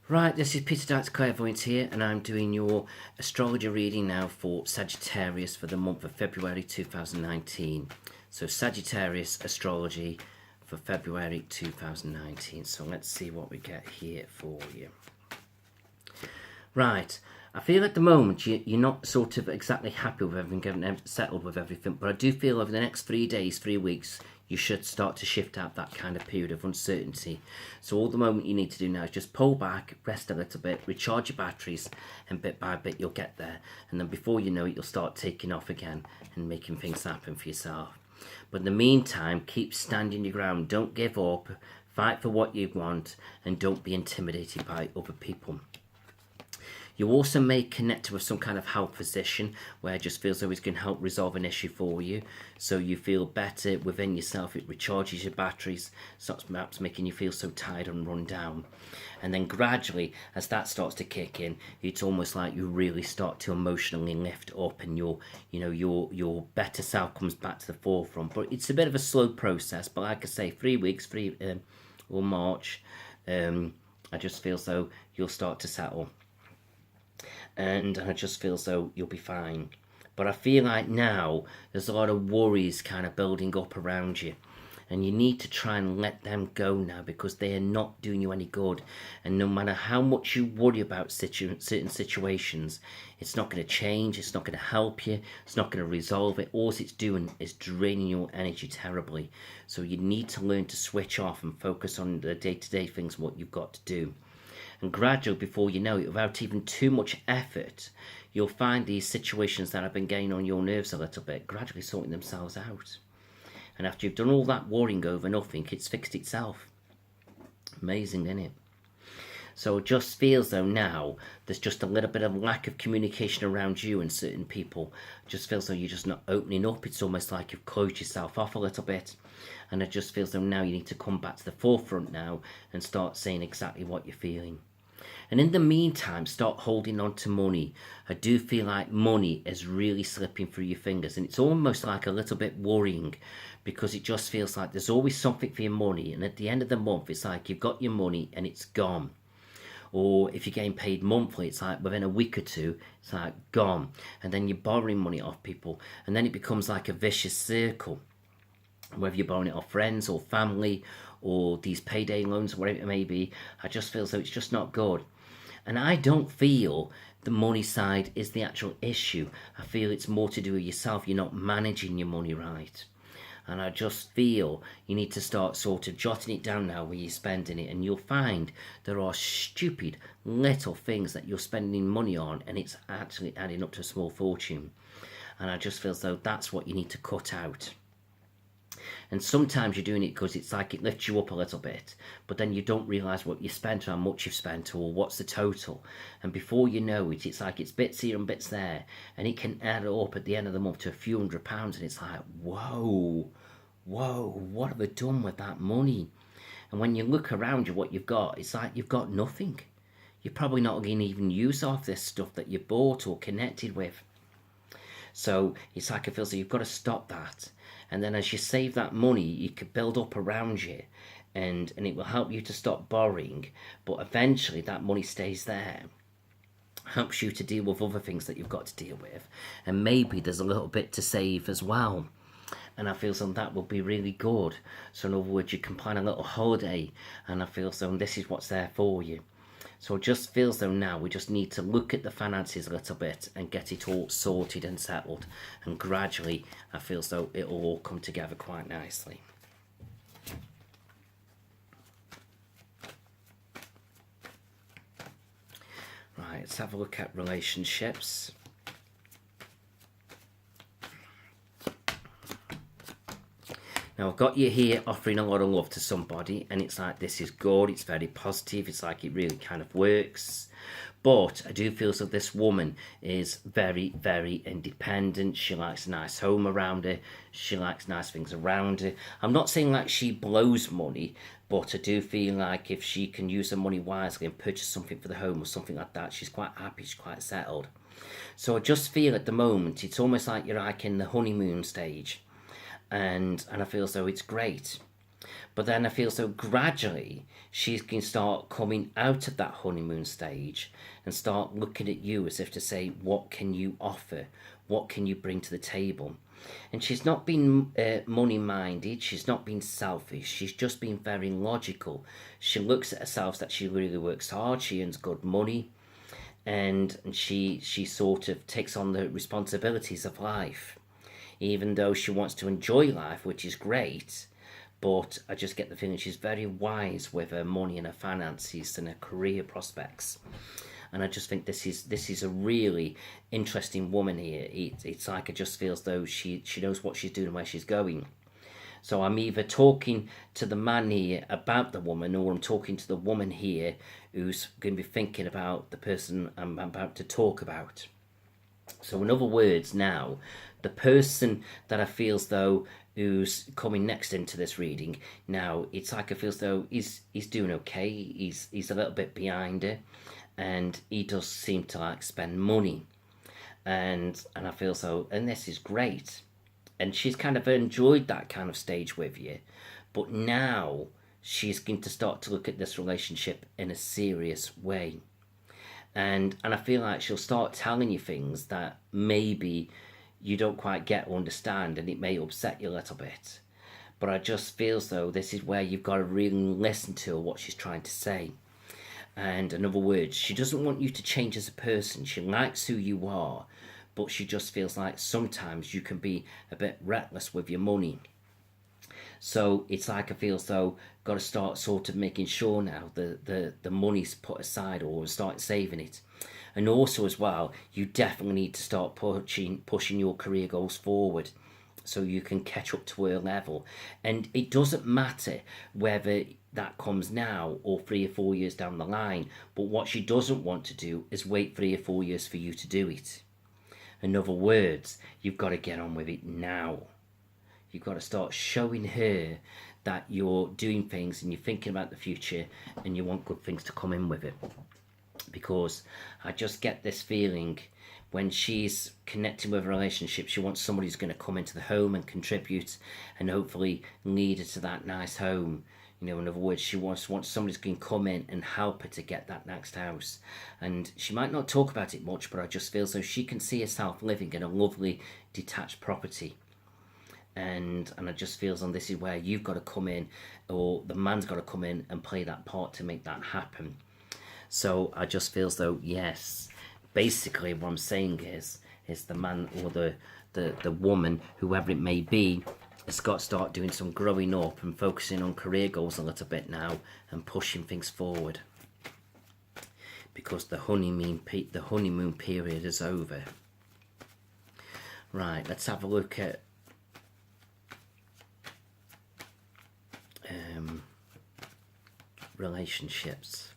Right, this is Peter Darts Clairvoyant here, and I'm doing your astrology reading now for Sagittarius for the month of February 2019. So Sagittarius astrology for February 2019. So let's see what we get here for you. Right, I feel at the moment you're not sort of exactly happy with everything, getting settled with everything, but I do feel over the next 3 days, 3 weeks, you should start to shift out that kind of period of uncertainty. So all the moment you need to do now is just pull back, rest a little bit, recharge your batteries, and bit by bit you'll get there. And then before you know it, you'll start taking off again and making things happen for yourself. But in the meantime, keep standing your ground. Don't give up. Fight for what you want, and don't be intimidated by other people. You also may connect with some kind of health physician where it just feels though it's going to help resolve an issue for you, so you feel better within yourself. It recharges your batteries, starts perhaps making you feel so tired and run down. And then gradually, as that starts to kick in, it's almost like you really start to emotionally lift up, and your better self comes back to the forefront. But it's a bit of a slow process. But like I say, 3 weeks, or March, I just feel as though you'll start to settle. And I just feel as though you'll be fine. But I feel like now there's a lot of worries kind of building up around you, and you need to try and let them go now, because they are not doing you any good. And no matter how much you worry about certain situations, it's not going to change, it's not going to help you, it's not going to resolve it. All it's doing is draining your energy terribly. So you need to learn to switch off and focus on the day-to-day things, what you've got to do. And gradually, before you know it, without even too much effort, you'll find these situations that have been getting on your nerves a little bit gradually sorting themselves out. And after you've done all that worrying over nothing, it's fixed itself. Amazing, isn't it? So it just feels though now there's just a little bit of lack of communication around you and certain people. It just feels though you're just not opening up. It's almost like you've closed yourself off a little bit. And it just feels though now you need to come back to the forefront now and start saying exactly what you're feeling. And in the meantime, start holding on to money. I do feel like money is really slipping through your fingers, and it's almost like a little bit worrying, because it just feels like there's always something for your money, and at the end of the month it's like you've got your money and it's gone. Or if you're getting paid monthly, it's like within a week or two, it's like gone. And then you're borrowing money off people, and then it becomes like a vicious circle. Whether you're borrowing it off friends or family or these payday loans or whatever it may be, I just feel as though it's just not good. And I don't feel the money side is the actual issue. I feel it's more to do with yourself. You're not managing your money right. And I just feel you need to start sort of jotting it down now where you're spending it. And you'll find there are stupid little things that you're spending money on, and it's actually adding up to a small fortune. And I just feel as though that's what you need to cut out. And sometimes you're doing it because it's like it lifts you up a little bit, but then you don't realise what you spent or how much you've spent or what's the total. And before you know it, it's like it's bits here and bits there, and it can add up at the end of the month to a few £100s, and it's like, whoa, what have I done with that money? And when you look around you, what you've got, it's like you've got nothing. You're probably not going to even use half this stuff that you bought or connected with. So it's like it feels like you've got to stop that. And then as you save that money, you could build up around you, and it will help you to stop borrowing. But eventually that money stays there. Helps you to deal with other things that you've got to deal with. And maybe there's a little bit to save as well. And I feel so that will be really good. So in other words, you can plan a little holiday, and I feel so this is what's there for you. So it just feels though now we just need to look at the finances a little bit and get it all sorted and settled. And gradually I feel as though it'll all come together quite nicely. Right, let's have a look at relationships. Now I've got you here offering a lot of love to somebody, and it's like this is good, it's very positive, it's like it really kind of works. But I do feel as though this woman is very, very independent. She likes a nice home around her. She likes nice things around her. I'm not saying like she blows money, but I do feel like if she can use her money wisely and purchase something for the home or something like that, she's quite happy, she's quite settled. So I just feel at the moment, it's almost like you're like in the honeymoon stage. And I feel as though it's great. But then I feel so gradually she can start coming out of that honeymoon stage and start looking at you as if to say, what can you offer? What can you bring to the table? And she's not been money minded, she's not been selfish, she's just been very logical. She looks at herself that she really works hard, she earns good money, and she sort of takes on the responsibilities of life. Even though she wants to enjoy life, which is great, but I just get the feeling she's very wise with her money and her finances and her career prospects. And I just think this is a really interesting woman here. It's like it just feels though she knows what she's doing and where she's going. So I'm either talking to the man here about the woman, or I'm talking to the woman here who's going to be thinking about the person I'm about to talk about. So in other words now, the person that I feel as though who's coming next into this reading, now it's like I feel as though he's doing okay, he's a little bit behind her, and he does seem to like spend money. And I feel so, and this is great. And she's kind of enjoyed that kind of stage with you. But now she's going to start to look at this relationship in a serious way. And I feel like she'll start telling you things that maybe you don't quite get or understand, and it may upset you a little bit. But I just feel as though this is where you've got to really listen to what she's trying to say. And in other words, she doesn't want you to change as a person. She likes who you are, but she just feels like sometimes you can be a bit reckless with your money. So it's like I feel as though got to start sort of making sure now the money's put aside, or start saving it. And also as well, you definitely need to start pushing your career goals forward so you can catch up to her level. And it doesn't matter whether that comes now or 3 or 4 years down the line, but what she doesn't want to do is wait 3 or 4 years for you to do it. In other words, you've got to get on with it now. You've got to start showing her that you're doing things and you're thinking about the future and you want good things to come in with it. Because I just get this feeling when she's connecting with a relationship, she wants somebody who's going to come into the home and contribute and hopefully lead her to that nice home. You know, in other words, she wants somebody who's going to come in and help her to get that next house. And she might not talk about it much, but I just feel so she can see herself living in a lovely detached property. And I just feel on this is where you've got to come in, or the man's got to come in and play that part to make that happen. So I just feel as though, yes, basically what I'm saying is the man or the woman, whoever it may be, has got to start doing some growing up and focusing on career goals a little bit now and pushing things forward. Because the honeymoon period is over. Right, let's have a look at relationships.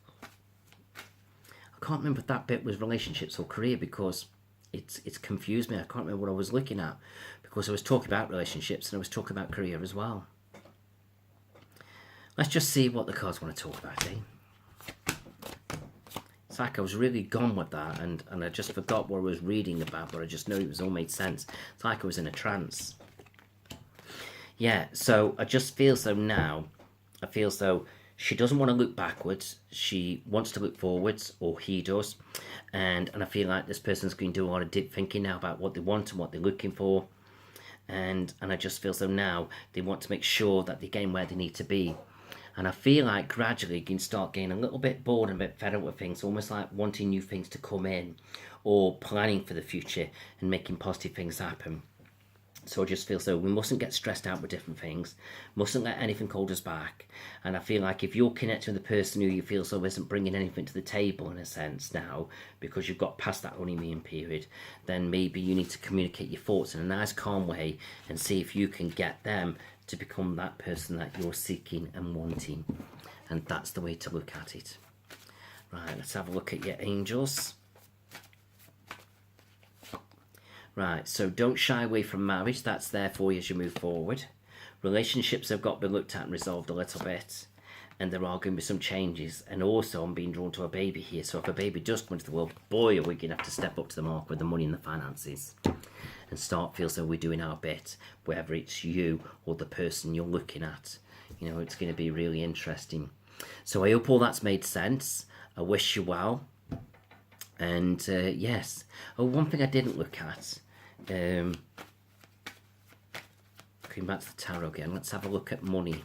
I can't remember if that bit was relationships or career, because it's confused me. I can't remember what I was looking at, because I was talking about relationships and I was talking about career as well. Let's just see what the cards want to talk about, eh? It's like I was really gone with that, and I just forgot what I was reading about, but I just know it was all made sense. It's like I was in a trance. Yeah, so I just feel so now, I feel as though she doesn't want to look backwards, she wants to look forwards, or he does. And I feel like this person's going to do a lot of deep thinking now about what they want and what they're looking for. And I just feel so now they want to make sure that they're getting where they need to be. And I feel like gradually you can start getting a little bit bored and a bit fed up with things, almost like wanting new things to come in, or planning for the future and making positive things happen. So I just feel so we mustn't get stressed out with different things, mustn't let anything hold us back. And I feel like if you're connecting with the person who you feel so isn't bringing anything to the table in a sense now, because you've got past that honeymoon period, then maybe you need to communicate your thoughts in a nice calm way and see if you can get them to become that person that you're seeking and wanting. And that's the way to look at it. Right, let's have a look at your angels. Right, so don't shy away from marriage. That's there for you as you move forward. Relationships have got to be looked at and resolved a little bit. And there are going to be some changes. And also, I'm being drawn to a baby here. So if a baby does come into the world, boy, are we going to have to step up to the mark with the money and the finances. And start feel so we're doing our bit, whether it's you or the person you're looking at. You know, it's going to be really interesting. So I hope all that's made sense. I wish you well. And yes. Oh, one thing I didn't look at. Going back to the tarot again, let's have a look at money.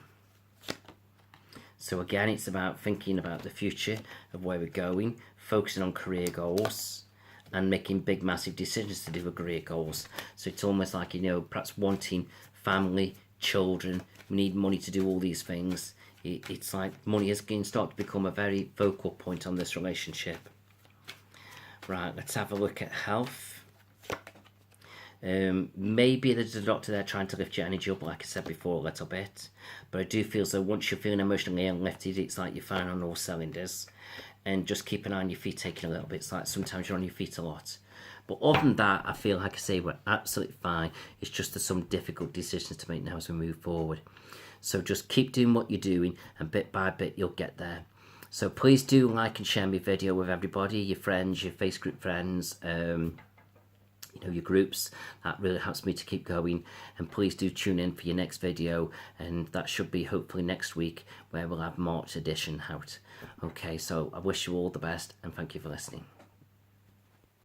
So again, it's about thinking about the future of where we're going, focusing on career goals, and making big, massive decisions to do with career goals. So it's almost like, you know, perhaps wanting family, children, we need money to do all these things. It's like money is going to start to become a very focal point on this relationship. Right, let's have a look at health. Maybe there's a doctor there trying to lift your energy up, like I said before, a little bit. But I do feel as though once you're feeling emotionally uplifted, it's like you're firing on all cylinders. And just keep an eye on your feet taking a little bit. It's like sometimes you're on your feet a lot. But other than that, I feel like I say we're absolutely fine. It's just there's some difficult decisions to make now as we move forward. So just keep doing what you're doing, and bit by bit you'll get there. So please do like and share my video with everybody, your friends, your Facebook friends, you know, your groups. That really helps me to keep going. And please do tune in for your next video, and that should be hopefully next week, where we'll have March edition out. Okay, so I wish you all the best, and thank you for listening.